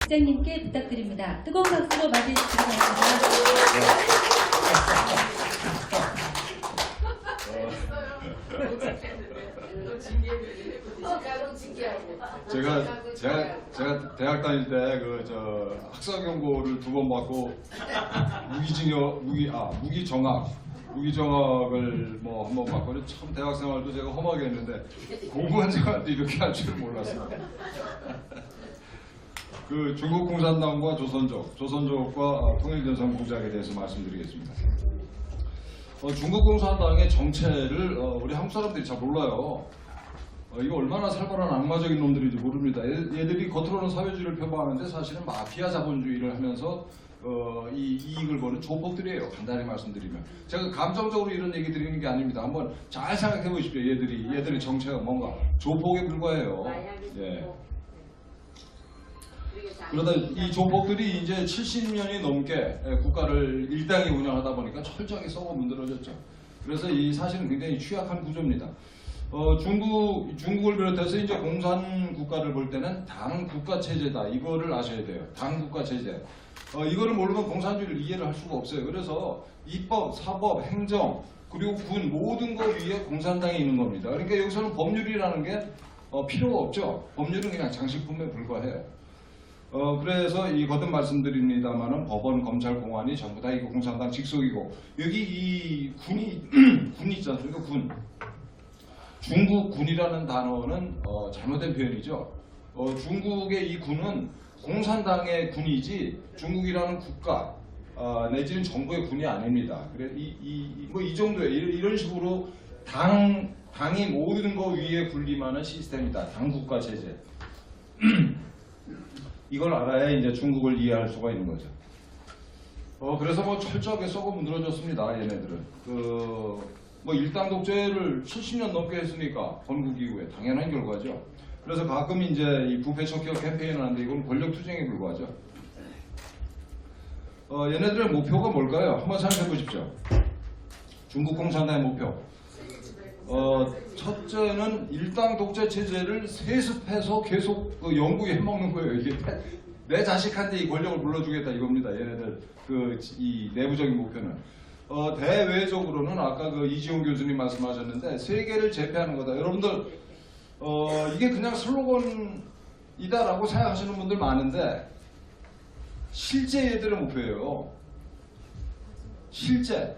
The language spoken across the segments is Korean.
국장님께 부탁드립니다. 뜨거운 박수로 맞이해 주시기 바랍니다. 제가 대학 다닐 때 학사 경고를 2번 받고 무기정학을 뭐 한 번 받고 참 대학 생활도 제가 험하게 했는데 공무원 생활도 이렇게 할 줄은 몰랐습니다. 그 중국 공산당과 조선족과 통일전선 공작에 대해서 말씀드리겠습니다. 중국 공산당의 정체를 우리 한국 사람들이 잘 몰라요. 이거 얼마나 살벌한 악마적인 놈들인지 모릅니다. 얘들이 겉으로는 사회주의를 표방하는데 사실은 마피아 자본주의를 하면서 이 이익을 보는 조폭들이에요. 간단히 말씀드리면. 제가 감정적으로 이런 얘기 드리는 게 아닙니다. 한번 잘 생각해 보십시오. 얘들의 정체가 뭔가 조폭에 불과해요. 예. 그러다 이 조폭들이 이제 70년이 넘게 국가를 일당이 운영하다 보니까 철저하게 썩어 문드러졌죠. 그래서 이 사실은 굉장히 취약한 구조입니다. 중국을 비롯해서 이제 공산 국가를 볼 때는 당 국가 체제다. 이거를 아셔야 돼요. 당 국가 체제. 이거를 모르면 공산주의를 이해를 할 수가 없어요. 그래서 입법, 사법, 행정, 그리고 군 모든 것 위에 공산당이 있는 겁니다. 그러니까 여기서는 법률이라는 게 필요가 없죠. 법률은 그냥 장식품에 불과해요. 그래서 이 거듭 말씀드립니다만은 법원, 검찰, 공안이 전부 다 이거 공산당 직속이고 여기 이 군이 있지 않습니까? 군. 중국 군이라는 단어는 잘못된 표현이죠. 중국의 이 군은 공산당의 군이지 중국이라는 국가 내지는 정부의 군이 아닙니다. 그래 이 정도에 이런 식으로 당이 모든 거 위에 군림하는 시스템이다. 당국가 체제. 이걸 알아야 이제 중국을 이해할 수가 있는 거죠. 그래서 뭐 철저하게 썩어 문드러졌습니다. 얘네들은 뭐 일당 독재를 70년 넘게 했으니까 건국 이후에 당연한 결과죠. 그래서 가끔 이제 이 부패 척결 캠페인을 하는데 이건 권력 투쟁에 불과하죠. 얘네들의 목표가 뭘까요? 한번 생각해 보십시오. 중국 공산당의 목표. 첫째는 일당 독재 체제를 세습해서 계속 영구히 해먹는 거예요. 이게 내 자식한테 이 권력을 물려주겠다 이겁니다. 얘네들 이 내부적인 목표는. 대외적으로는 아까 이지용 교수님 말씀하셨는데 세계를 제패하는 거다. 여러분들 이게 그냥 슬로건이다라고 생각하시는 분들 많은데 실제 얘들의 목표예요. 실제.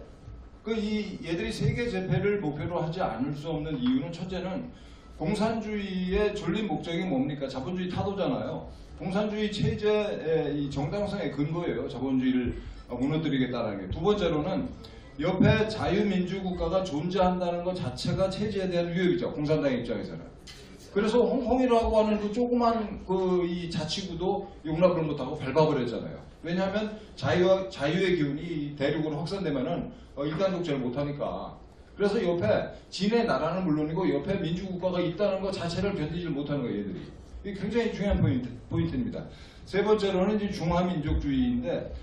얘들이 세계 제패를 목표로 하지 않을 수 없는 이유는 첫째는 공산주의의 졸린 목적이 뭡니까? 자본주의 타도잖아요. 공산주의 체제의 이 정당성의 근거예요. 자본주의를 무너뜨리겠다는 게. 두 번째로는 옆에 자유민주국가가 존재한다는 것 자체가 체제에 대한 위협이죠. 공산당 입장에서는. 그래서 홍콩이라고 하는 그 조그만 이 자치구도 용납을 못하고 밟아버렸잖아요. 왜냐하면 자유의 기운이 대륙으로 확산되면은 일단 독재를 못하니까. 그래서 옆에 진의 나라는 물론이고 옆에 민주국가가 있다는 것 자체를 견디지 못하는 거예요. 얘들이. 이게 굉장히 중요한 포인트입니다. 세 번째로는 이제 중화민족주의인데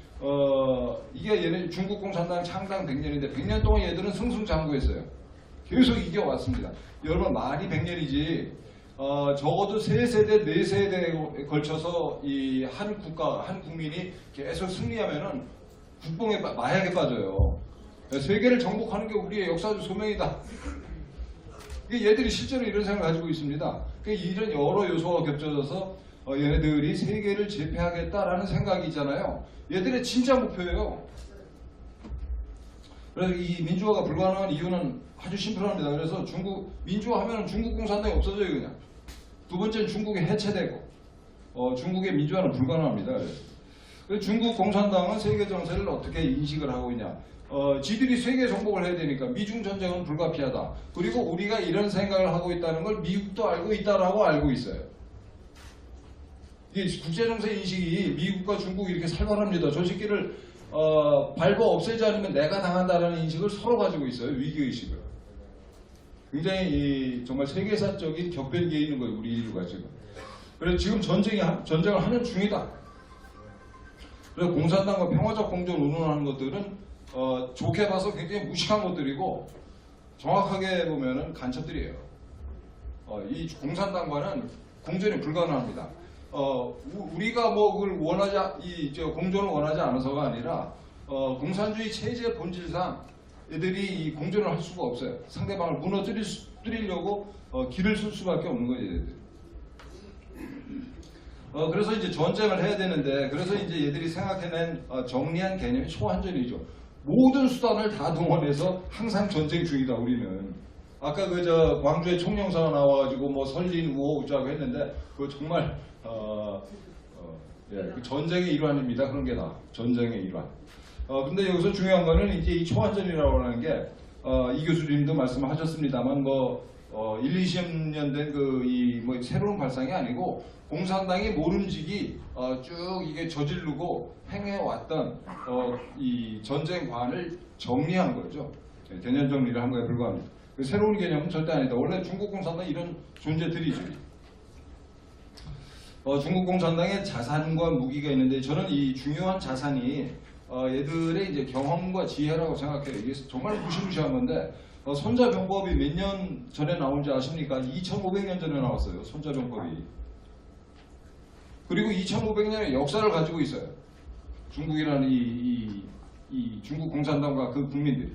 이게 얘네 중국 공산당 창당 100년인데 100년 동안 얘들은 승승장구했어요. 계속 이겨왔습니다. 여러분 말이 100년이지 적어도 3세대, 4세대에 걸쳐서 이 한 국가, 한 국민이 계속 승리하면은 국뽕에 마약에 빠져요. 세계를 정복하는 게 우리의 역사적 소명이다. 얘들이 실제로 이런 생각을 가지고 있습니다. 이런 여러 요소가 겹쳐져서 얘네들이 세계를 제패하겠다라는 생각이 있잖아요. 얘들의 진짜 목표예요. 그래서 이 민주화가 불가능한 이유는 아주 심플합니다. 그래서 민주화하면 중국 공산당이 없어져요. 그냥. 두 번째는 중국이 해체되고 중국의 민주화는 불가능합니다. 그래서 중국 공산당은 세계 정세를 어떻게 인식을 하고 있냐. 지들이 세계 정복을 해야 되니까 미중 전쟁은 불가피하다. 그리고 우리가 이런 생각을 하고 있다는 걸 미국도 알고 있다라고 알고 있어요. 이게 국제정세 인식이 미국과 중국이 이렇게 살벌합니다. 저 새끼를 밟아 없애지 않으면 내가 당한다라는 인식을 서로 가지고 있어요. 위기의식을. 굉장히 정말 세계사적인 격변기에 있는 거예요. 우리 인류가 지금. 그래서 지금 전쟁을 하는 중이다. 그래서 공산당과 평화적 공존 운운하는 것들은 좋게 봐서 굉장히 무식한 것들이고 정확하게 보면은 간첩들이에요. 이 공산당과는 공존이 불가능합니다. 우리가 뭐 그걸 공존을 원하지 않아서가 아니라 공산주의 체제의 본질상 애들이 이 공존을 할 수가 없어요. 상대방을 무너뜨리려고 길을 쓸 수밖에 없는 거예요, 얘들. 그래서 이제 전쟁을 해야 되는데, 그래서 이제 얘들이 생각해낸 정리한 개념이 초한전이죠. 모든 수단을 다 동원해서 항상 전쟁 중이다, 우리는. 아까 광주에 총영사가 나와가지고 뭐 설린 우호 우자고 했는데, 그거 정말 그 전쟁의 일환입니다. 그런 게 다 전쟁의 일환. 근데 여기서 중요한 거는 이제 이 초한전이라고 하는 게 이 교수님도 말씀하셨습니다만 20년 된 뭐 새로운 발상이 아니고 공산당이 모름지기 쭉 이게 저지르고 행해왔던 이 전쟁관을 정리한 거죠. 개념 정리를 한 거에 불과합니다. 새로운 개념은 절대 아니다. 원래 중국 공산당 이런 존재들이죠. 중국 공산당의 자산과 무기가 있는데 저는 이 중요한 자산이 얘들의 이제 경험과 지혜라고 생각해요. 이게 정말 무시무시한 건데 손자병법이 몇 년 전에 나온지 아십니까? 2500년 전에 나왔어요. 손자병법이. 그리고 2500년의 역사를 가지고 있어요. 중국이라는 이 중국 공산당과 그 국민들이.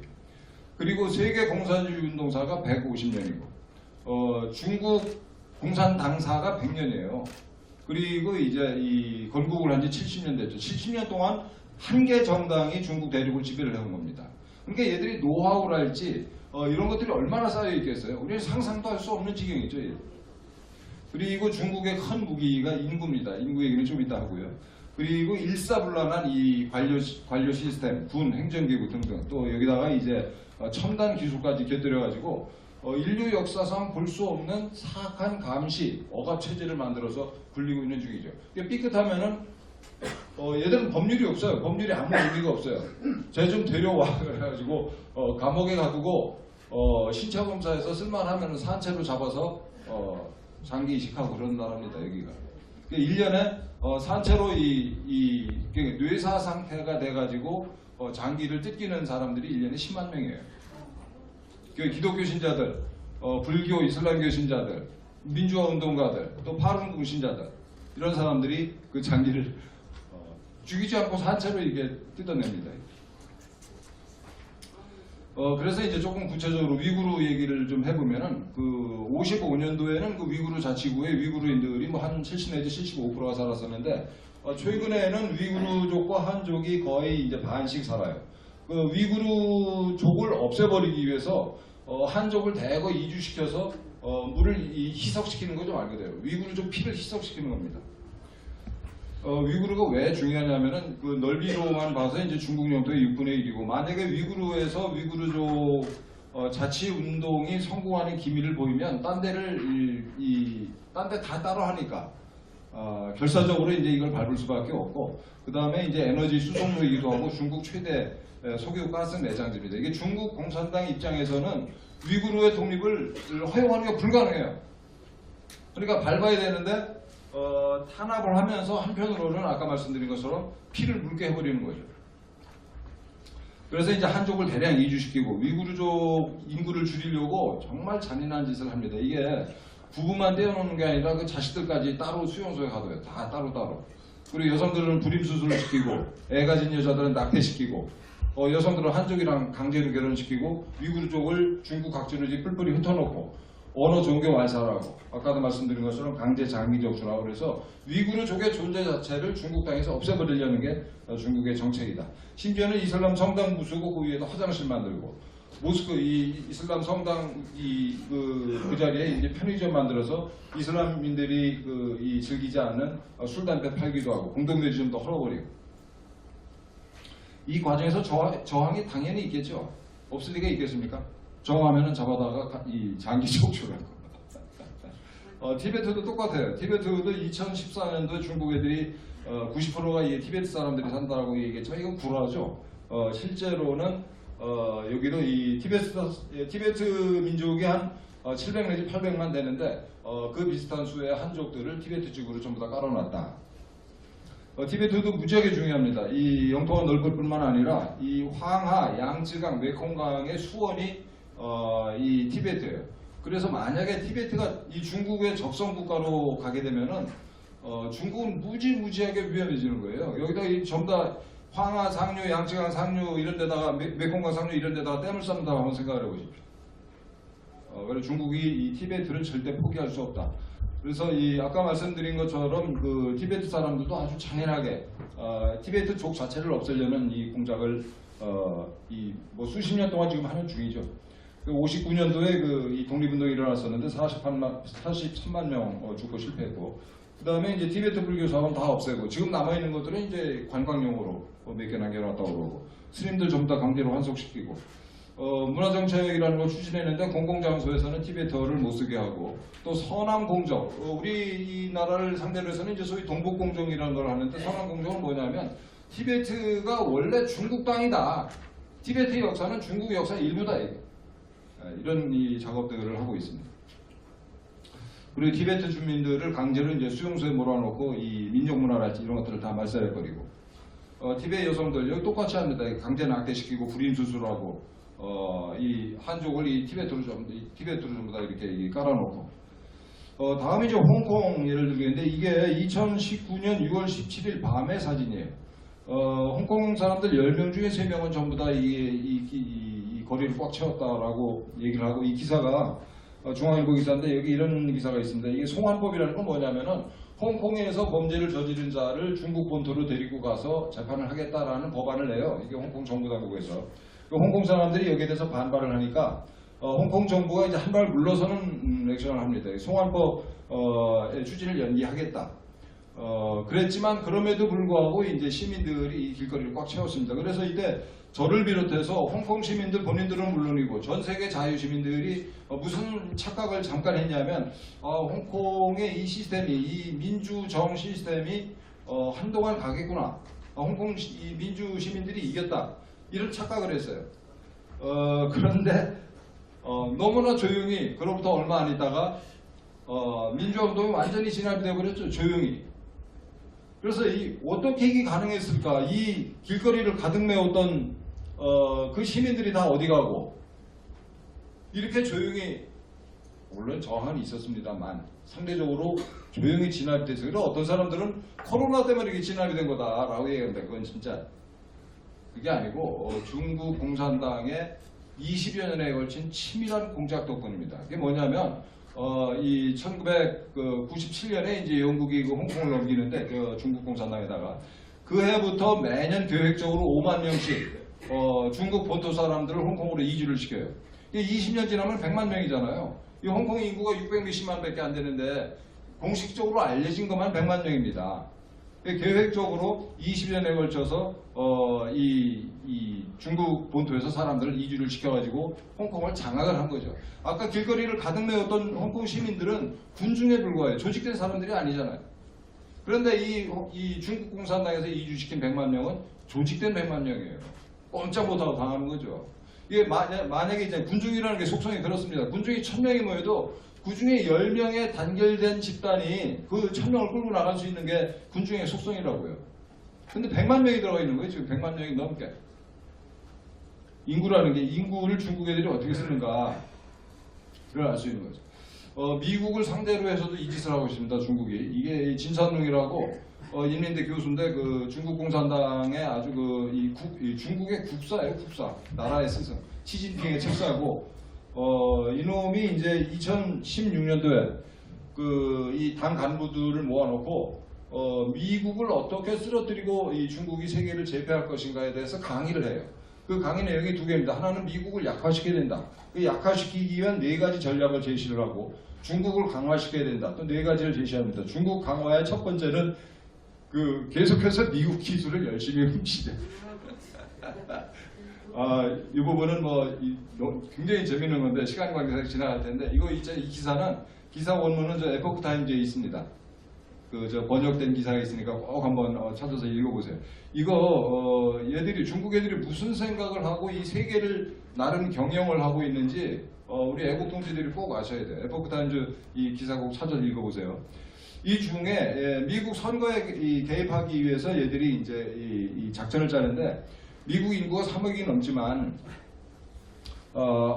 그리고 세계 공산주의 운동사가 150년이고 중국 공산당사가 100년이에요. 그리고 이제 이 건국을 한 지 70년 됐죠. 70년 동안 한 개 정당이 중국 대륙을 지배를 해온 겁니다. 그러니까 얘들이 노하우랄지 이런 것들이 얼마나 쌓여 있겠어요. 우리는 상상도 할 수 없는 지경이죠. 그리고 중국의 큰 무기가 인구입니다. 인구 얘기는 좀 이따 하고요. 그리고 일사불란한 이 관료 시스템, 군, 행정기구 등등 또 여기다가 이제 첨단 기술까지 곁들여가지고 인류 역사상 볼 수 없는 사악한 감시, 억압 체제를 만들어서 굴리고 있는 중이죠. 삐끗하면은 얘들은 법률이 없어요. 법률이 아무 의미가 없어요. 쟤 좀 데려와 그래가지고 감옥에 가두고 신체 검사에서 쓸만하면 산채로 잡아서 장기 이식하고 그런 나라입니다. 여기가. 1년에 산채로 뇌사 상태가 돼가지고 장기를 뜯기는 사람들이 1년에 10만 명이에요. 기독교 신자들, 불교, 이슬람교 신자들, 민주화 운동가들, 또 파룬궁 신자들 이런 사람들이 그 장기를 죽이지 않고 산채로 이게 뜯어냅니다. 그래서 이제 조금 구체적으로 위구르 얘기를 좀 해보면은 55년도에는 그 위구르 자치구에 위구르인들이 뭐 한 70 내지 75%가 살았었는데 최근에는 위구르족과 한족이 거의 이제 반씩 살아요. 그 위구르족을 없애버리기 위해서 한족을 대거 이주시켜서 물을 희석시키는 거죠, 말 그대로. 위구르족 피를 희석시키는 겁니다. 위구르가 왜 중요하냐면은 그 넓이로만 봐서 이제 중국 영토의 6분의 1이고 만약에 위구르에서 위구르족 자치 운동이 성공하는 기미를 보이면 딴 데 다 따로 하니까 결사적으로 이제 이걸 밟을 수밖에 없고 그 다음에 이제 에너지 수송로이기도 하고 중국 최대 석유 가스 매장지입니다. 이게 중국 공산당 입장에서는 위구르의 독립을 허용하는 게 불가능해요. 그러니까 밟아야 되는데 탄압을 하면서 한편으로는 아까 말씀드린 것처럼 피를 묽게 해버리는 거죠. 그래서 이제 한족을 대량 이주시키고 위구르족 인구를 줄이려고 정말 잔인한 짓을 합니다. 이게 부부만 떼어놓는 게 아니라 그 자식들까지 따로 수용소에 가둬요. 다 따로따로. 그리고 여성들은 불임수술을 시키고 애 가진 여자들은 낙태시키고 여성들은 한족이랑 강제로 결혼시키고 위구르족을 중국 각지로 이제 뿔뿔이 흩어놓고 언어 종교 완사라고 아까도 말씀드린 것처럼 강제 장기 적출하고 그래서 위구르족의 존재 자체를 중국 땅에서 없애버리려는 게 중국의 정책이다. 심지어는 이슬람 성당 부수고 그 위에다 화장실 만들고 모스크 이 이슬람 성당 그 자리에 이제 편의점 만들어서 이슬람인들이 이 즐기지 않는 술 담배 팔기도 하고 공동묘지점도 헐어버리고 이 과정에서 저항이 당연히 있겠죠. 없을 리가 있겠습니까? 정하면은 잡아다가 이 장기 적출할 겁니다. 티베트도 똑같아요. 티베트도 2014년도에 중국 애들이 90%가 이 티베트 사람들이 산다고 얘기했지만 이건 구라죠. 실제로는 여기도 이 티베트 민족이 한 700 내지 800만 되는데 그 비슷한 수의 한족들을 티베트 지구로 전부 다 깔아놨다. 티베트도 무지하게 중요합니다. 이 영토가 넓을 뿐만 아니라 이 황하, 양쯔강, 메콩강의 수원이 이 티베트예요. 그래서 만약에 티베트가 이 중국의 적성 국가로 가게 되면은 중국은 무지무지하게 위험해지는 거예요. 여기다 전부 다 황하 상류, 양쯔강 상류 이런 데다가 메콩강 상류 이런 데다가 댐을 쌓는다고 한번 생각을 해보십시오. 그래서 중국이 이 티베트를 절대 포기할 수 없다. 그래서 이 아까 말씀드린 것처럼 그 티베트 사람들도 아주 잔인하게 티베트 족 자체를 없애려는 이 공작을 뭐 수십 년 동안 지금 하는 중이죠. 59년도에 이 독립운동이 일어났었는데 43만 명 죽고 실패했고, 그 다음에 이제 티베트 불교 사업은 다 없애고, 지금 남아있는 것들은 이제 관광용으로 몇 개 남겨놨다고 그러고, 스님들 전부 다 강제로 환속시키고, 문화정책이라는 걸 추진했는데 공공장소에서는 티베트어를 못 쓰게 하고, 또 서남공정, 우리나라를 상대로 해서는 이제 소위 동북공정이라는 걸 하는데, 서남공정은 뭐냐면 티베트가 원래 중국 땅이다. 티베트 역사는 중국 역사의 일부다. 이런 이 작업들을 하고 있습니다. 그리고 티베트 주민들을 강제로 이제 수용소에 몰아넣고 이 민족문화랄지 이런 것들을 다 말살해버리고, 티베트 여성들 여기 똑같이 합니다. 강제 낙태시키고 불임 수술하고, 이 한족을 이 티베트로 전부 다 이렇게 깔아놓고, 다음이 이제 홍콩 예를 들겠는데, 이게 2019년 6월 17일 밤의 사진이에요. 홍콩 사람들 10명 중에 3명은 전부 다 이 거리를 꽉 채웠다라고 얘기를 하고, 이 기사가 중앙일보 기사인데 여기 이런 기사가 있습니다. 이게 송환법이라는 건 뭐냐면은 홍콩에서 범죄를 저지른 자를 중국 본토로 데리고 가서 재판을 하겠다라는 법안을 내요. 이게 홍콩 정부 당국에서. 홍콩 사람들이 여기에 대해서 반발을 하니까 홍콩 정부가 이제 한 발 물러서는 액션을 합니다. 송환법의 추진을 연기하겠다. 그랬지만 그럼에도 불구하고 이제 시민들이 이 길거리를 꽉 채웠습니다. 그래서 이때 저를 비롯해서 홍콩 시민들 본인들은 물론이고 전 세계 자유 시민들이 무슨 착각을 잠깐 했냐면, 홍콩의 이 시스템이, 이 민주정 시스템이 한동안 가겠구나. 홍콩 이 민주 시민들이 이겼다. 이런 착각을 했어요. 그런데 너무나 조용히, 그로부터 얼마 안 있다가 민주화운동이 완전히 진압이 되어버렸죠. 조용히. 그래서 어떻게 이게 가능했을까? 이 길거리를 가득 메웠던 그 시민들이 다 어디 가고, 이렇게 조용히, 물론 저항은 있었습니다만 상대적으로 조용히 진압이 됐어요. 그래서 어떤 사람들은 코로나 때문에 이렇게 진압이 된 거다라고 얘기하는데, 그건 진짜 그게 아니고 중국 공산당의 20여 년에 걸친 치밀한 공작 덕분입니다. 그게 뭐냐면 이 1997년에 이제 영국이 그 홍콩을 넘기는데, 중국 공산당에다가 그 해부터 매년 계획적으로 5만 명씩 중국 본토 사람들을 홍콩으로 이주를 시켜요. 20년 지나면 100만 명이잖아요. 이 홍콩 인구가 600몇십만 밖에 안 되는데 공식적으로 알려진 것만 100만 명입니다. 계획적으로 20년에 걸쳐서 이 중국 본토에서 사람들을 이주를 시켜가지고 홍콩을 장악을 한 거죠. 아까 길거리를 가득 메웠던 홍콩 시민들은 군중에 불과해요. 조직된 사람들이 아니잖아요. 그런데 이 중국 공산당에서 이주시킨 100만 명은 조직된 100만 명이에요. 꼼짝 못하고 당하는 거죠. 이게 만약에 이제 군중이라는 게 속성이 그렇습니다. 군중이 1000명이 모여도 그 중에 10명의 단결된 집단이 그 1000명을 끌고 나갈 수 있는 게 군중의 속성이라고요. 근데 100만 명이 들어가 있는 거예요. 지금 100만 명이 넘게. 인구라는 게, 인구를 중국 애들이 어떻게 쓰는가를 알 수 있는 거죠. 미국을 상대로 해서도 이 짓을 하고 있습니다. 중국이. 이게 진산룽이라고 인민대 교수인데, 그 중국 공산당의 아주 이 중국의 국사예요. 국사. 나라의 스승. 시진핑의 책사고, 이놈이 이제 2016년도에 이 당 간부들을 모아놓고 미국을 어떻게 쓰러뜨리고 이 중국이 세계를 제패할 것인가에 대해서 강의를 해요. 그 강의 내용이 두 개입니다. 하나는 미국을 약화시켜야 된다. 그 약화시키기 위한 4가지 전략을 제시를 하고, 중국을 강화시켜야 된다. 또 4가지를 제시합니다. 중국 강화의 첫 번째는 계속해서 미국 기술을 열심히 훔치자. 이 부분은 굉장히 재밌는 건데 시간 관계상 지나갈 텐데, 이 기사는, 기사 원문은 에포크 타임즈에 있습니다. 번역된 기사가 있으니까 꼭 한번 찾아서 읽어보세요. 이거 중국 애들이 무슨 생각을 하고 이 세계를 나름 경영을 하고 있는지 우리 애국 동지들이 꼭 아셔야 돼요. 에포크 타임즈 이 기사 꼭 찾아서 읽어보세요. 이 중에 미국 선거에 개입하기 위해서 얘들이 이제 이 작전을 짜는데, 미국 인구가 3억이 넘지만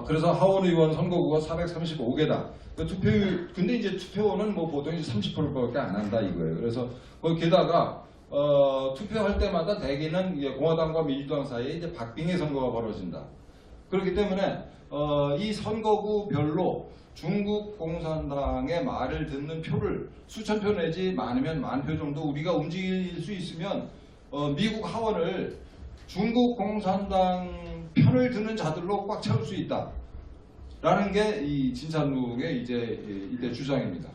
그래서 하원 의원 선거구가 435개다. 근데 이제 투표는 뭐 보통 이제 30%밖에 안 한다 이거예요. 그래서 게다가 투표할 때마다 대개는 이제 공화당과 민주당 사이에 이제 박빙의 선거가 벌어진다. 그렇기 때문에 이 선거구별로 중국 공산당의 말을 듣는 표를 수천 표 내지 많으면 10,000표 정도 우리가 움직일 수 있으면 미국 하원을 중국 공산당 편을 드는 자들로 꽉 채울 수 있다. 라는 게 이 진찬룩의 이제 이때 주장입니다.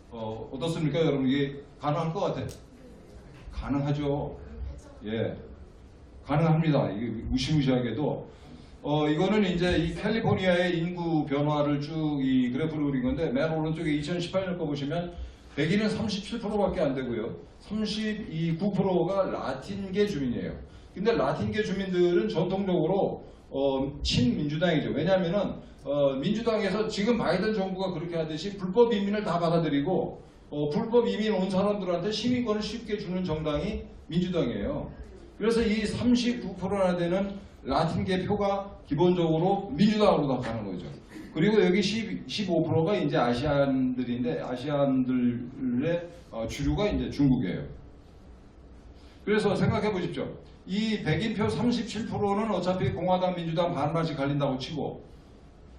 어떻습니까, 여러분? 이게 가능할 것 같아요? 가능하죠. 예, 가능합니다. 이게 무시무시하게도 이거는 이제 이 캘리포니아의 인구 변화를 쭉 이 그래프를 그린 건데 맨 오른쪽에 2018년 거 보시면 백인은 37%밖에 안 되고요. 39%가 라틴계 주민이에요. 근데 라틴계 주민들은 전통적으로 친민주당이죠. 왜냐하면은 민주당에서 지금 바이든 정부가 그렇게 하듯이 불법 이민을 다 받아들이고 불법 이민 온 사람들한테 시민권을 쉽게 주는 정당이 민주당이에요. 그래서 이 39%나 되는 라틴계 표가 기본적으로 민주당으로 다 가는 거죠. 그리고 여기 15%가 이제 아시안들인데 아시안들의 주류가 이제 중국이에요. 그래서 생각해 보십시오. 이 백인표 37%는 어차피 공화당, 민주당 반반씩 갈린다고 치고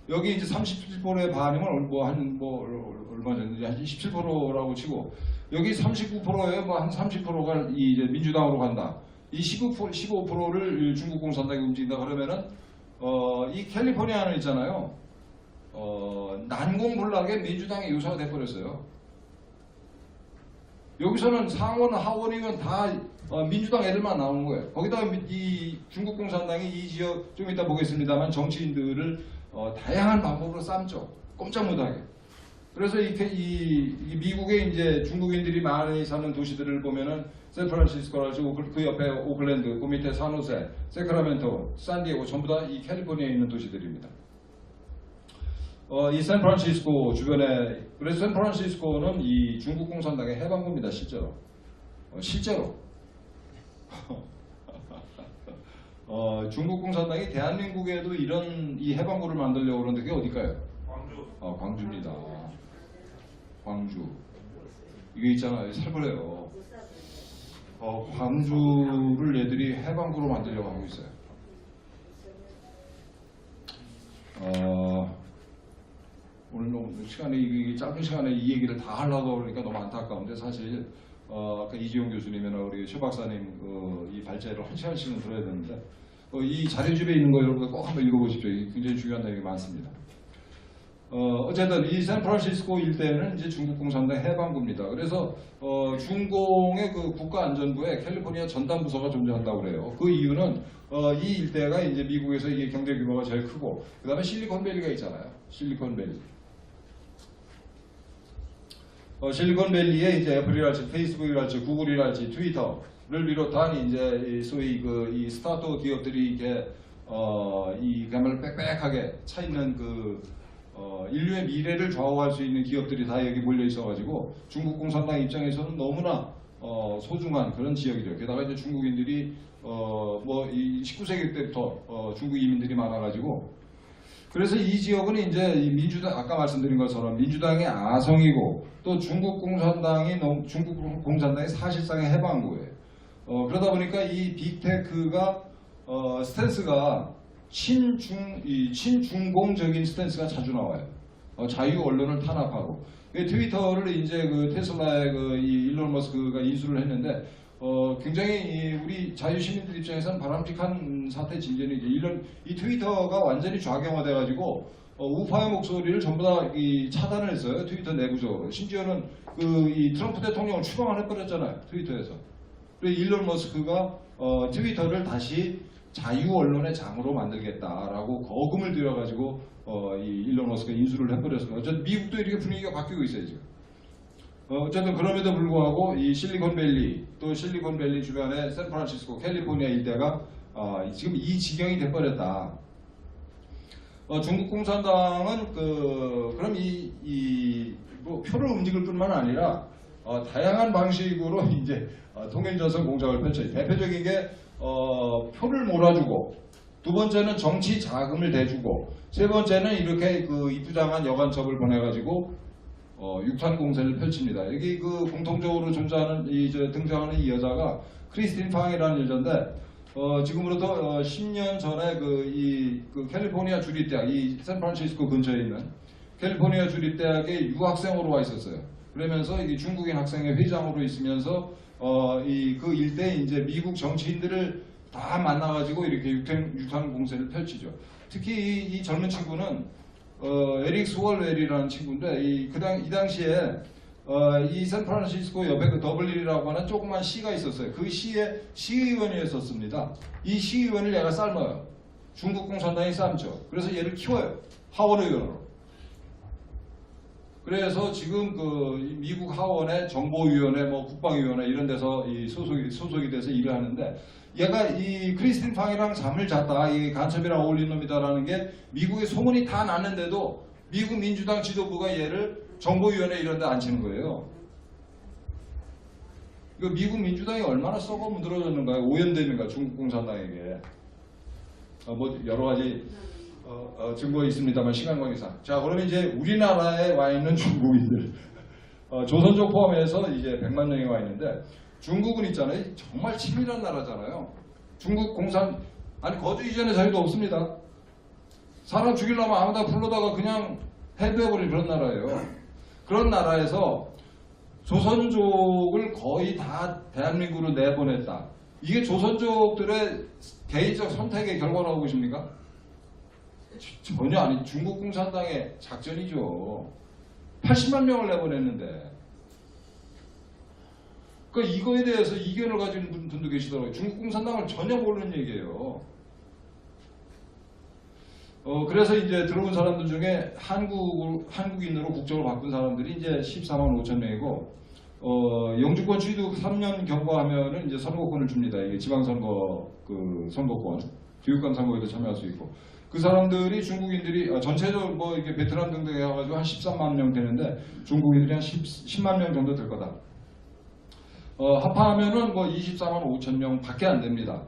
여기 이제 37%의 반응을 얼마 전에 한 27%라고 치고 여기 39%에 뭐 한 30%가 이제 민주당으로 간다. 이 15%를 중국 공산당이 움직인다 그러면은 이 캘리포니아는 있잖아요. 난공불락의 민주당의 요소가 돼버렸어요. 여기서는 상원, 하원이건 다 민주당 애들만 나오는 거예요. 거기다가 이 중국 공산당이 이 지역 좀 이따 보겠습니다만 정치인들을 다양한 방법으로 쌈죠. 꼼짝 못하게. 그래서 이 미국의 이제 중국인들이 많이 사는 도시들을 보면은 샌프란시스코라든지 그 옆에 오클랜드, 그 밑에 산호세, 세크라멘토, 산디에고 전부 다 이 캘리포니아에 있는 도시들입니다. 이 샌프란시스코 주변에 그래서 샌프란시스코는 이 중국 공산당의 해방구입니다. 실제로. 중국 공산당이 대한민국에도 이런 이 해방구를 만들려고 그러는데 그게 어딜까요? 광주. 광주입니다. 광주. 이게 있잖아요. 살벌해요. 광주를 얘들이 해방구로 만들려고 하고 있어요. 오늘 너무 시간에 이 짧은 시간에 이 얘기를 다 하려고 그러니까 너무 안타까운데 사실 아까 이지용 교수님이나 우리 최 박사님 이 발제를 1시간씩은 들어야 되는데 이 자료집에 있는 거 여러분들 꼭 한번 읽어보십시오. 굉장히 중요한 내용이 많습니다. 어쨌든 이 샌프란시스코 일대는 이제 중국 공산당 해방구입니다. 그래서 중공의 그 국가안전부에 캘리포니아 전담부서가 존재한다고 그래요. 그 이유는 이 일대가 이제 미국에서 이게 경제 규모가 제일 크고 그 다음에 실리콘밸리가 있잖아요. 실리콘밸리. 실리콘밸리에 이제 애플이랄지 페이스북이랄지 구글이랄지 트위터를 비롯한 이제 소위 이 스타트업 기업들이 이게 이 가mal 빽빽하게 차 있는 인류의 미래를 좌우할 수 있는 기업들이 다 여기 몰려 있어가지고 중국 공산당 입장에서는 너무나 소중한 그런 지역이죠. 게다가 이제 중국인들이 이 19세기 때부터 중국 이민들이 많아가지고 그래서 이 지역은 이제 민주당 아까 말씀드린 것처럼 민주당의 아성이고 또 중국 공산당의 사실상의 해방구예요. 그러다 보니까 이 빅테크가 스탠스가 친중공적인 스탠스가 자주 나와요. 자유 언론을 탄압하고 트위터를 이제 그 테슬라의 이 일론 머스크가 인수를 했는데 굉장히 우리 자유 시민들 입장에서는 바람직한 사태 진전이죠. 이 트위터가 완전히 좌경화돼가지고 우파의 목소리를 전부 다 차단을 했어요. 트위터 내부적으로. 심지어는 이 트럼프 대통령을 추방을 해버렸잖아요. 트위터에서. 그래서 일론 머스크가 트위터를 다시 자유 언론의 장으로 만들겠다라고 거금을 들여가지고 이 일론 머스크가 인수를 해버렸습니다. 어쨌든 미국도 이렇게 분위기가 바뀌고 있어요 지금. 어쨌든 그럼에도 불구하고 이 실리콘밸리 또 실리콘밸리 주변의 샌프란시스코, 캘리포니아 일대가 지금 이 지경이 돼버렸다. 중국 공산당은 그럼 뭐 표를 움직일 뿐만 아니라 다양한 방식으로 이제 통일전선 공작을 펼쳐요. 대표적인 게 표를 몰아주고 두 번째는 정치 자금을 대주고, 세 번째는 이렇게 그 이부장한 여간첩을 보내가지고 육탄 공세를 펼칩니다. 여기 그 공통적으로 존재하는 등장하는 이 여자가 크리스틴 팡이라는 여자인데, 지금으로부터 10년 전에 그 캘리포니아 주립대학, 이 샌프란시스코 근처에 있는 캘리포니아 주립대학에 유학생으로 와 있었어요. 그러면서 이게 중국인 학생회 회장으로 있으면서 그 일대에 이제 미국 정치인들을 다 만나가지고 이렇게 육탄 공세를 펼치죠. 특히 이 젊은 친구는 에릭 스월웰이라는 친구인데 이 당시에 이 샌프란시스코 옆에 그 더블린이라고 하는 조그만 시가 있었어요. 그 시의 시의원이었었습니다. 이 시의원을 얘가 삶아요. 중국 공산당이 삶죠. 그래서 얘를 키워요. 하원 의원으로. 그래서 지금 그 미국 하원의 정보위원회, 뭐 국방위원회 이런 데서 이 소속이 돼서 일을 하는데, 얘가 이 크리스틴 팡이랑 잠을 잤다, 이 간첩이랑 어울린 놈이다라는 게 미국의 소문이 다 났는데도 미국 민주당 지도부가 얘를 정보위원회 이런 데 앉히는 거예요. 이거 미국 민주당이 얼마나 썩어 문드러졌는가요? 오염됨인가 중국 공산당에게. 뭐 여러 가지 증거가 있습니다만 시간 관계상. 자, 그러면 이제 우리나라에 와 있는 중국인들, 조선족 포함해서 이제 100만 명이 와 있는데, 중국은 있잖아요. 정말 치밀한 나라잖아요. 중국 아니 거주 이전의 자유도 없습니다. 사람 죽이려면 아무나 불러다가 그냥 해부해버린 그런 나라예요. 그런 나라에서 조선족을 거의 다 대한민국으로 내보냈다. 이게 조선족들의 개인적 선택의 결과라고 보십니까? 전혀 아니. 중국 공산당의 작전이죠. 80만 명을 내보냈는데. 그러니까 이거에 대해서 이견을 가지는 분도 계시더라고요. 중국 공산당을 전혀 모르는 얘기예요. 그래서 이제 들어온 사람들 중에 한국인으로 국적을 바꾼 사람들이 이제 14만 5천 명이고, 영주권 취득 3년 경과하면은 이제 선거권을 줍니다. 이게 지방선거 그 선거권, 교육감 선거에도 참여할 수 있고. 그 사람들이 중국인들이 전체적으로 뭐 이게 베트남 등등 해가지고 한 13만 명 되는데 중국인들이 한 10만 명 정도 될 거다. 합하면은 뭐 24만 5천 명 밖에 안 됩니다.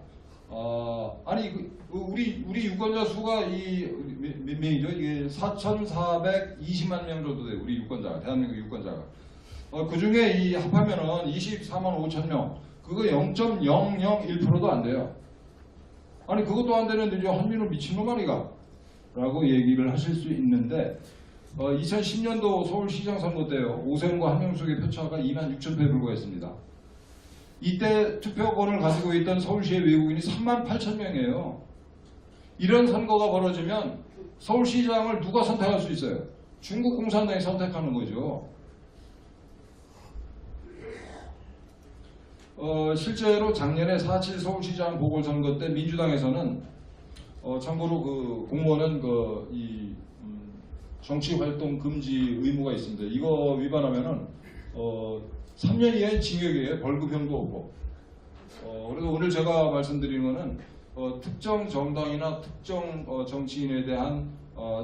아니 우리 유권자 수가 몇 명이죠? 이게 4,420만 명 정도 돼요. 우리 유권자가, 대한민국 유권자가. 그 중에 이 합하면은 24만 5천 명, 그거 0.001%도 안 돼요. 아니 그것도 안 되는데 이제 한민은 미친놈 아니가? 라고 얘기를 하실 수 있는데, 2010년도 서울시장 선거 때요, 오세훈과 한명숙의 표차가 2만 6천 표에 불과했습니다. 이때 투표권을 가지고 있던 서울시의 외국인이 3만 8천 명이에요. 이런 선거가 벌어지면 서울시장을 누가 선택할 수 있어요? 중국 공산당이 선택하는 거죠. 실제로 작년에 4.7 서울시장 보궐선거 때 민주당에서는 참고로 그 공무원은 정치활동 금지 의무가 있습니다. 이거 위반하면은 3년 이하의 징역이에요. 벌금형도 없고. 그래서 오늘 제가 말씀드리는 거는 특정 정당이나 특정 정치인에 대한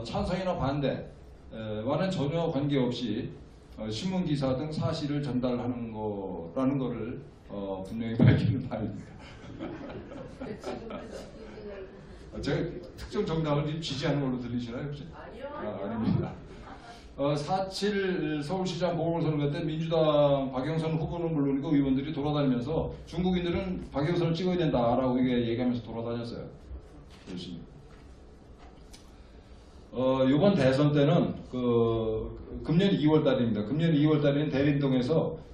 찬성이나 반대와는 전혀 관계없이 신문기사 등 사실을 전달하는 거라는 거를 분명히 밝히는 바입니다. 제가 특정 정당을 지지하는 걸로 들리시나요 혹시? 아니요. 아닙니다. 4.7 서울시장 보궐선거 때 민주당 박영선 후보는 물론이고 의원들이 돌아다니면서 중국인들은 박영선을 찍어야 된다라고 얘기하면서 돌아다녔어요. 열심히. 이번 대선 때는 금년 2월 달입니다. 금년 2월 달에는 대림동에서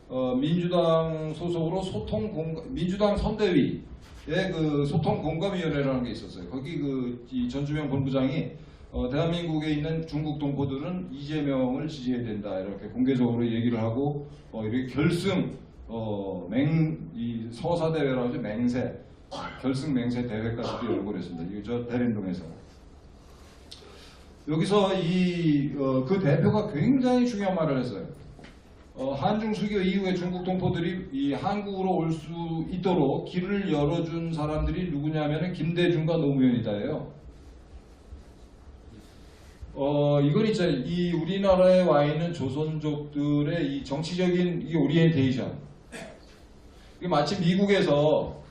민주당 소속으로 민주당 선대위의 그 소통공감위원회라는 게 있었어요. 거기 이 전주명 본부장이 대한민국에 있는 중국 동포들은 이재명을 지지해야 된다 이렇게 공개적으로 얘기를 하고 이렇게 결승 이 서사대회라고 하죠. 맹세 결승 맹세 대회까지도 열고 그랬습니다. 이거 저 대림동에서. 여기서 그 대표가 굉장히 중요한 말을 했어요. 한중 수교 이후에 중국 동포들이 이 한국으로 올 수 있도록 길을 열어준 사람들이 누구냐면은 김대중과 노무현이다예요. 이건 이제 이 우리나라에 와 있는 조선족들의 이 정치적인 이 오리엔테이션. 이게 마치 미국에서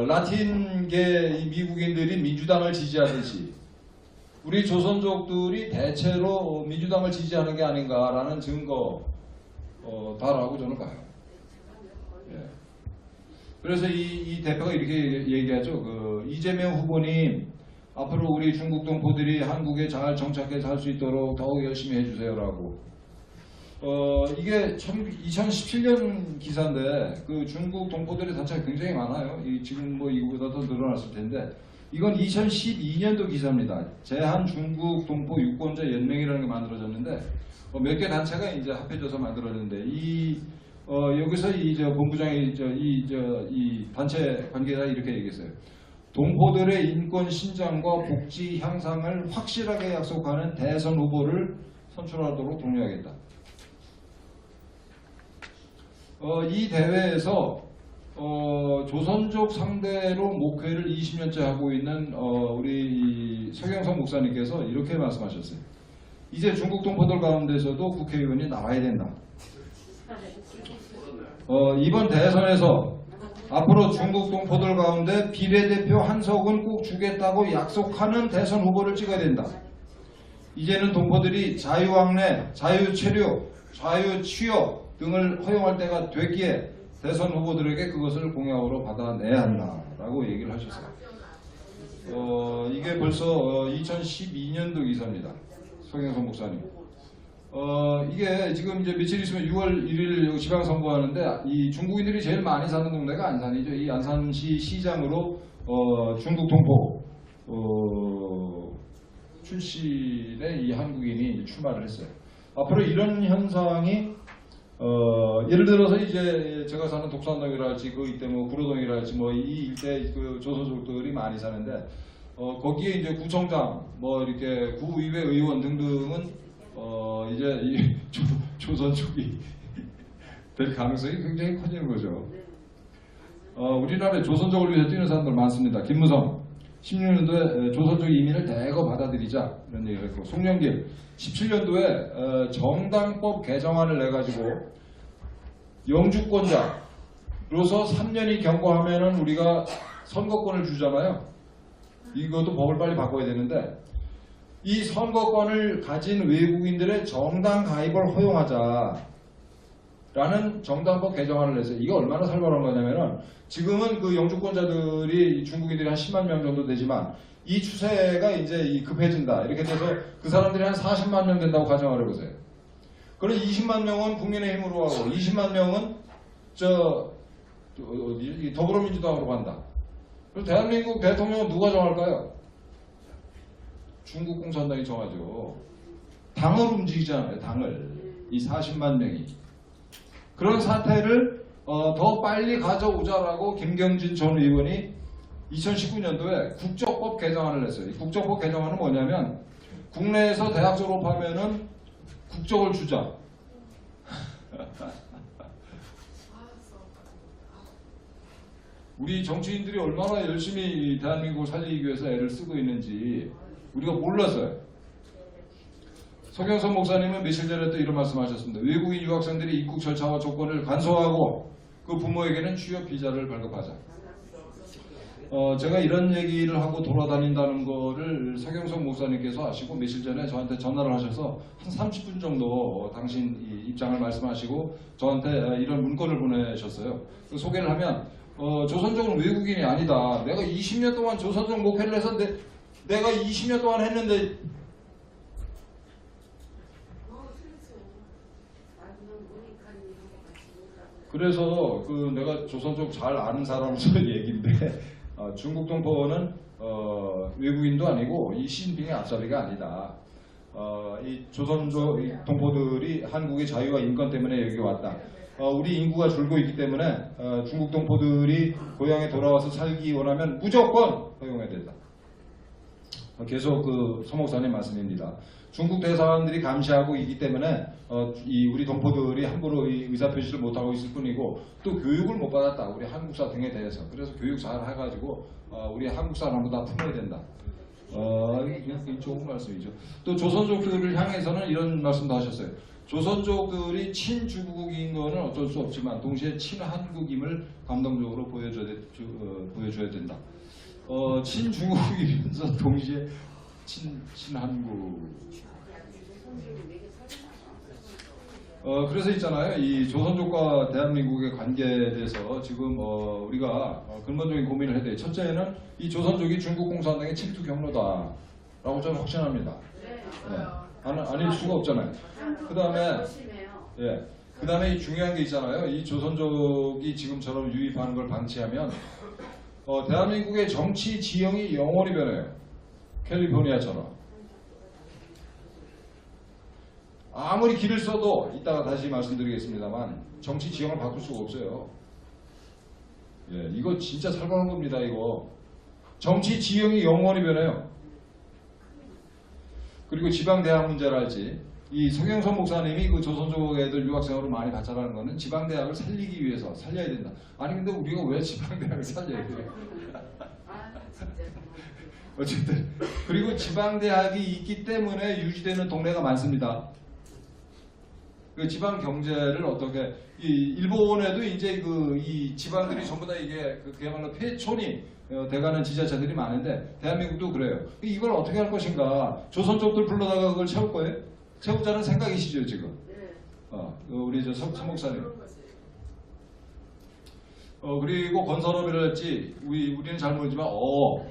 라틴계 이 미국인들이 민주당을 지지하듯이 우리 조선족들이 대체로 민주당을 지지하는 게 아닌가라는 증거다라고 저는 봐요. 예. 그래서 이 대표가 이렇게 얘기하죠. 그 이재명 후보님 앞으로 우리 중국 동포들이 한국에 잘 정착해서 살 수 있도록 더욱 열심히 해주세요라고. 이게 2017년 기사인데 그 중국 동포들의 단체가 굉장히 많아요. 지금 뭐 이거보다 더 늘어났을 텐데 이건 2012년도 기사입니다. 제한 중국 동포 유권자 연맹이라는 게 만들어졌는데 몇 개 단체가 이제 합해져서 만들어졌는데 여기서 본부장이 이 단체 관계자 이렇게 얘기했어요. 동포들의 인권 신장과 복지 향상을 확실하게 약속하는 대선 후보를 선출하도록 독려하겠다. 이 대회에서 조선족 상대로 목회를 20년째 하고 있는 우리 서경석 목사님께서 이렇게 말씀하셨어요. 이제 중국 동포들 가운데서도 국회의원이 나와야 된다. 이번 대선에서 앞으로 중국 동포들 가운데 비례대표 한석은 꼭 주겠다고 약속하는 대선 후보를 찍어야 된다. 이제는 동포들이 자유왕래, 자유체류, 자유취업 등을 허용할 때가 됐기에 대선 후보들에게 그것을 공약으로 받아내야 한다라고 얘기를 하셨어요. 이게 벌써 2012년도 기사입니다. 서경석 목사님. 이게 지금 이제 며칠 있으면 6월 1일 지방선거하는데 이 중국인들이 제일 많이 사는 동네가 안산이죠. 이 안산시 시장으로 중국 동포 출신의 이 한국인이 출마를 했어요. 앞으로 이런 현상이 예를 들어서 이제 제가 사는 독산동이랄지 그 이때 뭐 구로동이랄지 뭐 이 일대 그 조선족들이 많이 사는데 거기에 이제 구청장 뭐 이렇게 구의회 의원 등등은 이제 이 조선족이 될 가능성이 굉장히 커지는 거죠. 우리나라에 조선족을 위해서 뛰는 사람들 많습니다. 김무성 16년도에 조선족 이민을 대거 받아들이자 이런 얘기를 했고, 송영길 17년도에 정당법 개정안을 내가지고 영주권자로서 3년이 경과하면은 우리가 선거권을 주잖아요. 이것도 법을 빨리 바꿔야 되는데 이 선거권을 가진 외국인들의 정당 가입을 허용하자라는 정당법 개정안을 냈어요. 이게 얼마나 살벌한 거냐면은 지금은 그 영주권자들이 중국인들이 한 10만 명 정도 되지만 이 추세가 이제 급해진다. 이렇게 돼서 그 사람들이 한 40만 명 된다고 가정을 해보세요. 그럼 20만 명은 국민의힘으로 하고 20만 명은 더불어민주당으로 간다. 그럼 대한민국 대통령은 누가 정할까요? 중국 공산당이 정하죠. 당을 움직이잖아요. 당을. 이 40만 명이. 그런 사태를 더 빨리 가져오자라고 김경진 전 의원이 2019년도에 국적법 개정안을 냈어요. 이 국적법 개정안은 뭐냐면 국내에서 대학 졸업하면은 국적을 주자. 우리 정치인들이 얼마나 열심히 대한민국을 살리기 위해서 애를 쓰고 있는지 우리가 몰랐어요. 서경석 목사님은 며칠 전에 또 이런 말씀하셨습니다. 외국인 유학생들이 입국 절차와 조건을 간소화하고 그 부모에게는 취업 비자를 발급하자. 제가 이런 얘기를 하고 돌아다닌다는 거를 서경석 목사님께서 아시고 며칠 전에 저한테 전화를 하셔서 한 30분 정도 당신 입장을 말씀하시고 저한테 이런 문건을 보내셨어요. 그 소개를 하면 조선족은 외국인이 아니다. 내가 20년 동안 조선족 목회를 해서 내가 20년 동안 했는데 그래서 내가 조선족 잘 아는 사람으로서 얘기인데 중국 동포는 외국인도 아니고 이 시진핑의 앞잡이가 아니다. 이 조선족 동포들이 한국의 자유와 인권 때문에 여기 왔다. 우리 인구가 줄고 있기 때문에 중국 동포들이 고향에 돌아와서 살기 원하면 무조건 허용해야 된다. 계속 서 목사님 말씀입니다. 중국 대사관들이 감시하고 있기 때문에 우리 동포들이 함부로 이 의사표시를 못하고 있을 뿐이고 또 교육을 못 받았다. 우리 한국사 등에 대해서. 그래서 교육 잘 해가지고 우리 한국 사람도 다 품어야 된다. 이게 좋은 말씀이죠. 또 조선족들을 향해서는 이런 말씀도 하셨어요. 조선족들이 친중국인 거는 어쩔 수 없지만 동시에 친한국임을 감동적으로 보여줘야 된다. 친중국이면서 동시에 친한국. 그래서 있잖아요. 이 조선족과 대한민국의 관계에 대해서 지금 우리가 근본적인 고민을 해야 돼요. 첫째는 이 조선족이 중국 공산당의 침투 경로다라고 저는 확신합니다. 네. 아닐 수가 없잖아요. 그 다음에 이 중요한 게 있잖아요. 이 조선족이 지금처럼 유입하는 걸 방치하면 대한민국의 정치 지형이 영원히 변해요. 캘리포니아처럼. 아무리 길을 써도 이따가 다시 말씀드리겠습니다만 정치 지형을 바꿀 수가 없어요. 예, 이거 진짜 살벌한 겁니다. 이거 정치 지형이 영원히 변해요. 그리고 지방대학 문제랄지 이 성경선 목사님이 그 조선족 애들 유학생으로 많이 받자라는 거는 지방대학을 살리기 위해서 살려야 된다. 아니 근데 우리가 왜 지방대학을 살려야 돼요? 어쨌든 그리고 지방대학이 있기 때문에 유지되는 동네가 많습니다. 그 지방 경제를 어떻게 일본에도 이제 이 지방들이 전부 다 이게 그야말로 폐촌이 돼가는 지자체들이 많은데 대한민국도 그래요. 이걸 어떻게 할 것인가? 조선족들 불러다가 그걸 채울 거예요? 채우자는 생각이시죠 지금? 우리 서 목사님. 그리고 건설업이랄지 우리는 잘 모르지만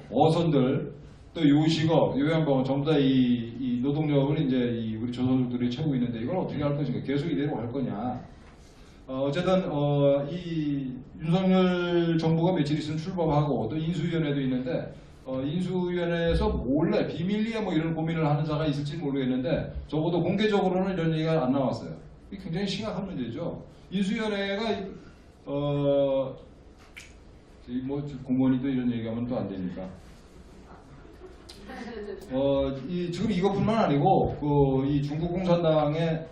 어선들 또 요식업, 요양병원 전부 다 이 노동력을 이제 우리 조선족들이 채우고 있는데 이걸 어떻게 할 것인가? 계속 이대로 할 거냐? 어쨌든 이 윤석열 정부가 며칠 있으면 출범하고 또 인수위원회도 있는데 인수위원회에서 몰래 비밀리에 뭐 이런 고민을 하는 자가 있을지 모르겠는데 적어도 공개적으로는 이런 얘기가 안 나왔어요. 이게 굉장히 심각한 문제죠. 인수위원회가 뭐 공무원이도 이런 얘기하면 또 안 되니까. 지금 이것뿐만 아니고 이 중국 공산당의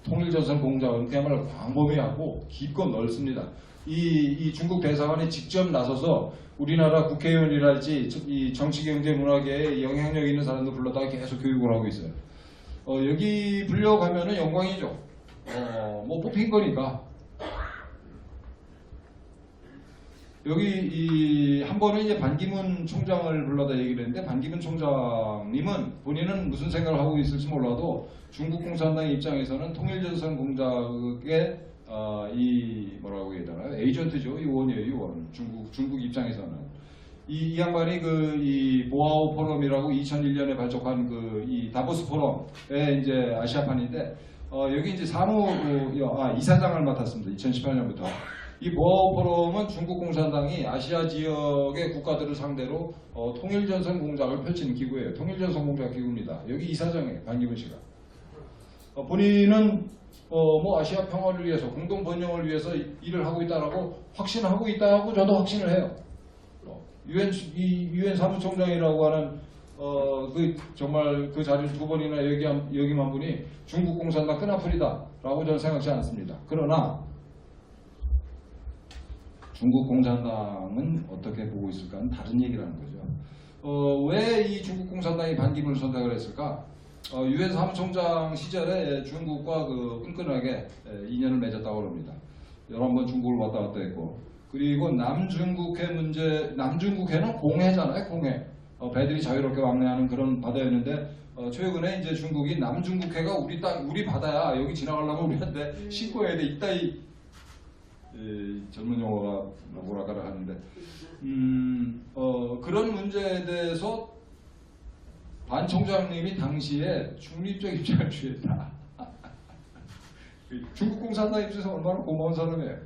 통일조선 공작은 그야말로 광범위하고 깊고 넓습니다. 이 중국 대사관이 직접 나서서 우리나라 국회의원이랄지 이 정치, 경제, 문화계에 영향력 있는 사람들 불러다가 계속 교육을 하고 있어요. 여기 불려가면은 영광이죠. 뭐 뽑힌 거니까. 여기 한 번은 이제 반기문 총장을 불러다 얘기를 했는데 반기문 총장님은 본인은 무슨 생각을 하고 있을지 몰라도 중국 공산당 입장에서는 통일조선 공작의 이 뭐라고 해야 되나요? 에이전트죠. 요원이에요. 요원. 중국 입장에서는 이 양반이 이 보아오 포럼이라고 2001년에 발족한 이 다보스 포럼의 이제 아시아판인데 여기 이제 이사장을 맡았습니다. 2018년부터. 이 보아오 포럼은 중국 공산당이 아시아 지역의 국가들을 상대로 통일전선 공작을 펼치는 기구예요. 통일전선 공작 기구입니다. 여기 이사장이에요. 반기문 씨가. 본인은 뭐 아시아 평화를 위해서 공동 번영을 위해서 일을 하고 있다라고 확신하고 있다고 저도 확신을 해요. 유엔 사무총장이라고 하는 정말 그 자리를 두 번이나 역임한 분이 중국 공산당 끈앞풀이다라고 저는 생각지 않습니다. 그러나 중국 공산당은 어떻게 보고 있을까는 다른 얘기라는 거죠. 왜 이 중국 공산당이 반기문을 선택을 했을까? 유엔 사무총장 시절에 중국과 끈끈하게 인연을 맺었다고 합니다. 여러 번 중국을 왔다 갔다 했고, 그리고 남중국해 문제, 남중국해는 공해잖아요, 공해. 배들이 자유롭게 왕래하는 그런 바다였는데 최근에 이제 중국이 남중국해가 우리 땅, 우리 바다야. 여기 지나가려면 우리한테 신고해야 돼. 이따이 전문 용어가 뭐라까라 하는데 그런 문제에 대해서 반 총장님이 당시에 중립적 입장을 취했다. 중국 공산당 입장에서 얼마나 고마운 사람이에요.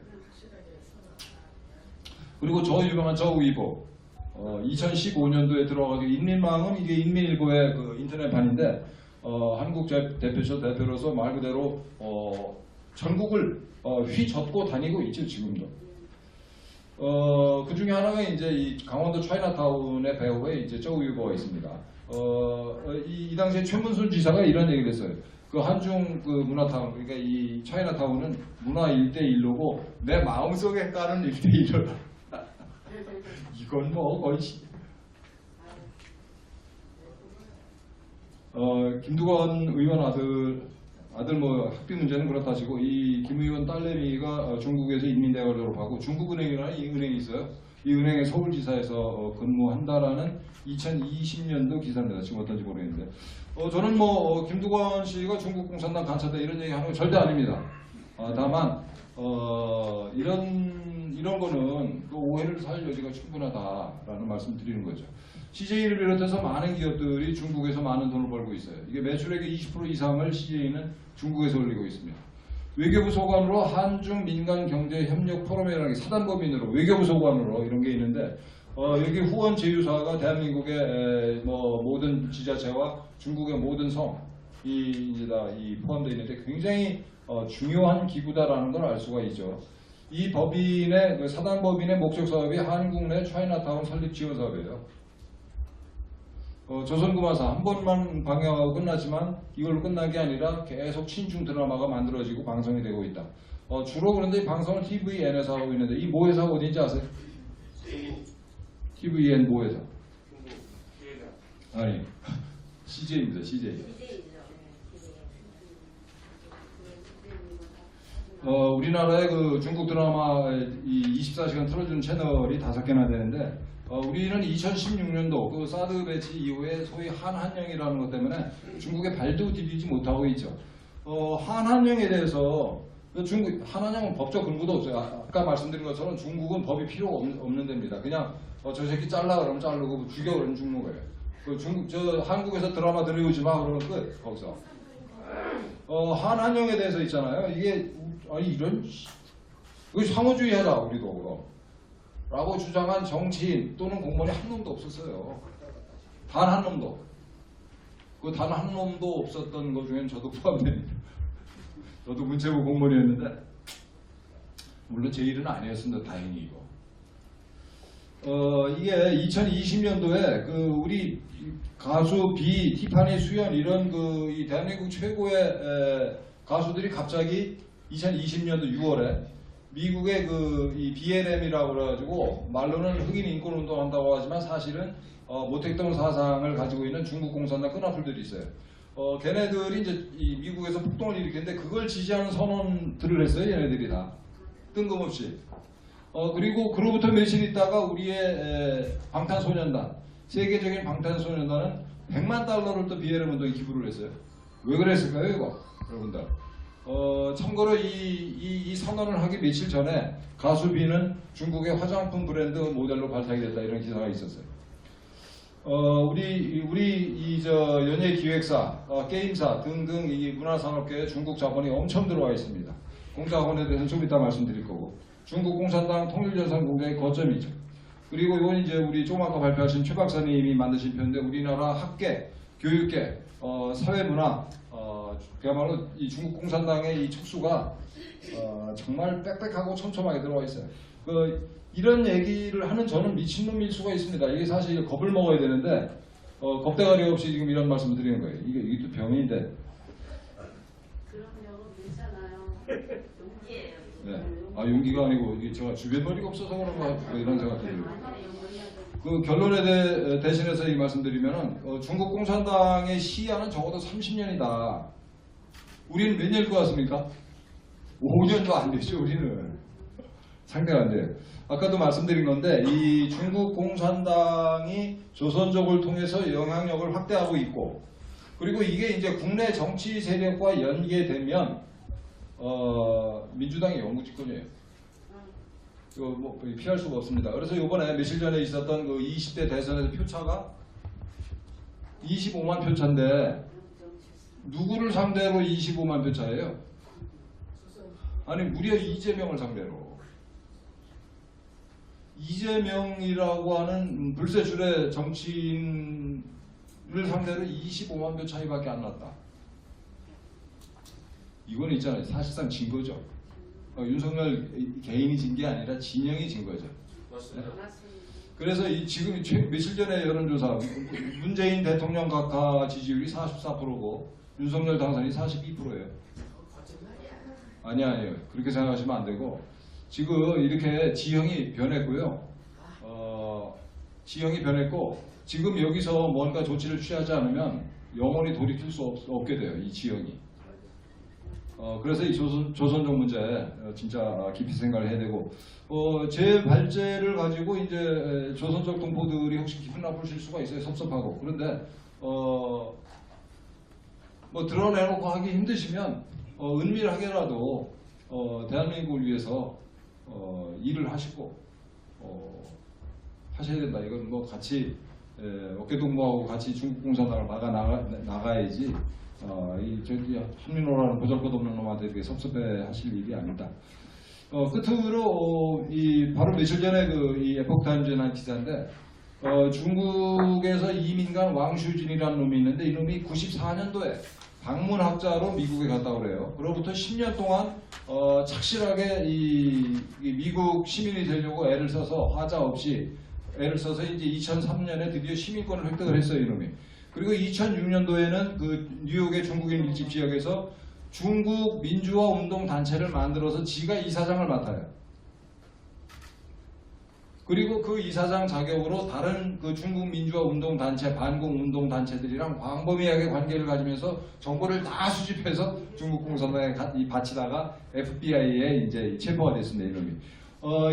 그리고 저 유명한 저 위보 2015년도에 들어가지고 인민망은 이게 인민일보의 인터넷판인데 한국 대표로서 말 그대로 전국을 휘젓고 다니고 있죠 지금도. 그 중에 하나가 이제 이 강원도 차이나타운의 배후에 이제 저우유보가 있습니다. 이 당시에 최문순 지사가 이런 얘기를 했어요. 그 한중 문화타운, 그러니까 이 차이나타운은 문화 1대1로고 내 마음속에 까는 1대1로. 이건 뭐 거의 김두관 의원 아들 뭐 학비 문제는 그렇다 치고 이 김 의원 딸내미가 중국에서 인민대학을 졸업하고 중국은행이라는 이 은행이 있어요. 이 은행의 서울지사에서 근무한다라는 2020년도 기사입니다. 지금 어떤지 모르겠는데 저는 뭐 김두관 씨가 중국 공산당 간사다 이런 얘기 하는 거 절대 아닙니다. 다만 이런 거는 또 오해를 살 여지가 충분하다라는 말씀 드리는 거죠. CJ를 비롯해서 많은 기업들이 중국에서 많은 돈을 벌고 있어요. 이게 매출액의 20% 이상을 CJ는 중국에서 올리고 있습니다. 외교부 소관으로 한중 민간 경제 협력 포럼이라는 게 사단법인으로 외교부 소관으로 이런 게 있는데 여기 후원 제휴사가 대한민국의 뭐 모든 지자체와 중국의 모든 성이 포함되어 있는데 굉장히 중요한 기구다라는 걸 알 수가 있죠. 이 법인의 그 사단법인의 목적 사업이 한국 내 차이나타운 설립 지원 사업이에요. 조선구마사 한 번만 방영하고 끝났지만 이걸로 끝난 게 아니라 계속 친중 드라마가 만들어지고 방송이 되고 있다. 주로 그런데 이 방송을 TVN에서 하고 있는데 이 모 회사 어딘지 아세요? TVN 모 회사? 아니 CJ입니다. CJ. 우리나라의 그 중국 드라마 이 24시간 틀어주는 채널이 5개나 되는데 우리는 2016년도 그 사드 배치 이후에 소위 한한령이라는 것 때문에 중국에 발도 디디지 못하고 있죠. 한한령에 대해서 중국 한한령은 법적 근거도 없어요. 아까 말씀드린 것처럼 중국은 법이 필요 없는 데입니다. 그냥 저 새끼 잘라 그러면 자르고 죽여 그러면 죽는 거예요. 중국 한국에서 드라마 들여오지 마 그러면 끝 거기서. 한한령에 대해서 있잖아요. 이게 이런 상호주의하자 우리도 그럼. 라고 주장한 정치인 또는 공무원이 한 놈도 없었어요. 단 한 놈도. 그 단 한 놈도 없었던 것 중엔 저도 포함됩니다. 저도 문체부 공무원이었는데 물론 제 일은 아니었습니다. 다행히 이거. 이게 2020년도에 그 우리 가수 비, 티파니, 수연 이런 이 대한민국 최고의 가수들이 갑자기 2020년도 6월에 미국의 이 BLM이라고 그래가지고 말로는 흑인 인권 운동한다고 하지만 사실은 모택동 사상을 가지고 있는 중국 공산당 끈앞풀들이 있어요. 걔네들이 이제 이 미국에서 폭동을 일으켰는데 그걸 지지하는 선언들을 했어요. 얘네들이 다 뜬금없이. 그리고 그로부터 며칠 있다가 우리의 방탄소년단, 세계적인 방탄소년단은 100만 달러를 또 BLM 운동에 기부를 했어요. 왜 그랬을까요, 이거? 여러분들. 참고로 이 선언을 하기 며칠 전에 가수 비는 중국의 화장품 브랜드 모델로 발탁이 됐다 이런 기사가 있었어요. 우리 연예 기획사, 게임사 등등 이 문화산업계에 중국 자본이 엄청 들어와 있습니다. 공자원에 대해서는 좀 이따 말씀드릴 거고. 중국 공산당 통일전선 공장의 거점이죠. 그리고 이건 이제 우리 조금 아까 발표하신 최 박사님이 만드신 편인데 우리나라 학계, 교육계, 사회문화, 그야말로 이 중국 공산당의 이 척수가 정말 빽빽하고 촘촘하게 들어와 있어요. 이런 얘기를 하는 저는 미친놈일 수가 있습니다. 이게 사실 겁을 먹어야 되는데 겁대가리 없이 지금 이런 말씀을 드리는 거예요. 이게 또 병인데. 그럼요, 괜찮아요. 용기예요. 네. 용기가 아니고 이게 제가 주변머리가 없어서 그런가 이런 생각이 들어요. 그 결론에 대신해서 이 말씀드리면은 중국 공산당의 시야는 적어도 30년이다. 우리는 몇 년일 것 같습니까? 5년도 안 되죠. 우리는 상대가 안 돼요. 아까도 말씀드린 건데 이 중국 공산당이 조선족을 통해서 영향력을 확대하고 있고 그리고 이게 이제 국내 정치 세력과 연계되면 민주당의 영구집권이에요. 이거 뭐 피할 수가 없습니다. 그래서 이번에 며칠 전에 있었던 그 20대 대선에서 표차가 25만 표차인데 누구를 상대로 25만 표차예요? 아니 무려 이재명을 상대로. 이재명이라고 하는 불세출의 정치인을 상대로 25만 표 차이밖에 안 났다. 이건 있잖아요. 사실상 진 거죠. 윤석열 개인이 진 게 아니라 진영이 진 거죠. 맞습니다. 그래서 지금 며칠 전에 여론조사 문재인 대통령 각하 지지율이 44%고 윤석열 당선이 42%예요. 아니에요. 그렇게 생각하시면 안 되고 지금 이렇게 지형이 변했고요. 지형이 변했고 지금 여기서 뭔가 조치를 취하지 않으면 영원히 돌이킬 수 없게 돼요. 이 지형이. 그래서 이 조선족 문제 진짜 깊이 생각을 해야 되고 제 발제를 가지고 이제 조선족 동포들이 혹시 기분 나쁘실 수가 있어요. 섭섭하고. 그런데 뭐 드러내놓고 하기 힘드시면 은밀하게라도 대한민국을 위해서 일을 하시고 하셔야 된다. 이건 뭐 같이 어깨동무하고 같이 중국 공산당을 나가야지. 이 저기 한민호라는 보잘것없는 놈한테 되게 섭섭해하실 일이 아니다. 끝으로 바로 며칠 전에 이 에포크타임즈에 난 기사인데 중국에서 이민간 왕슈진이라는 놈이 있는데 이 놈이 94년도에 방문학자로 미국에 갔다 그래요. 그로부터 10년 동안 착실하게 이 미국 시민이 되려고 애를 써서 하자 없이 애를 써서 이제 2003년에 드디어 시민권을 획득을 했어요, 이놈이. 그리고 2006년도에는 그 뉴욕의 중국인 밀집 지역에서 중국 민주화 운동 단체를 만들어서 지가 이사장을 맡아요. 그리고 그 이사장 자격으로 다른 그 중국 민주화 운동 단체, 반공 운동 단체들이랑 광범위하게 관계를 가지면서 정보를 다 수집해서 중국 공산당에 바치다가 FBI에 이제 체포가 됐습니다, 이놈이.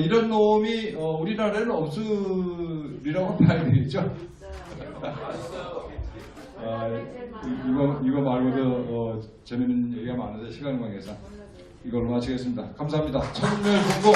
이런 놈이 우리나라에는 없으리라고 봐야 되겠죠. 이거 말고도 재밌는 얘기가 많은데 시간 관계상 이걸로 마치겠습니다. 감사합니다. 천멸 성공.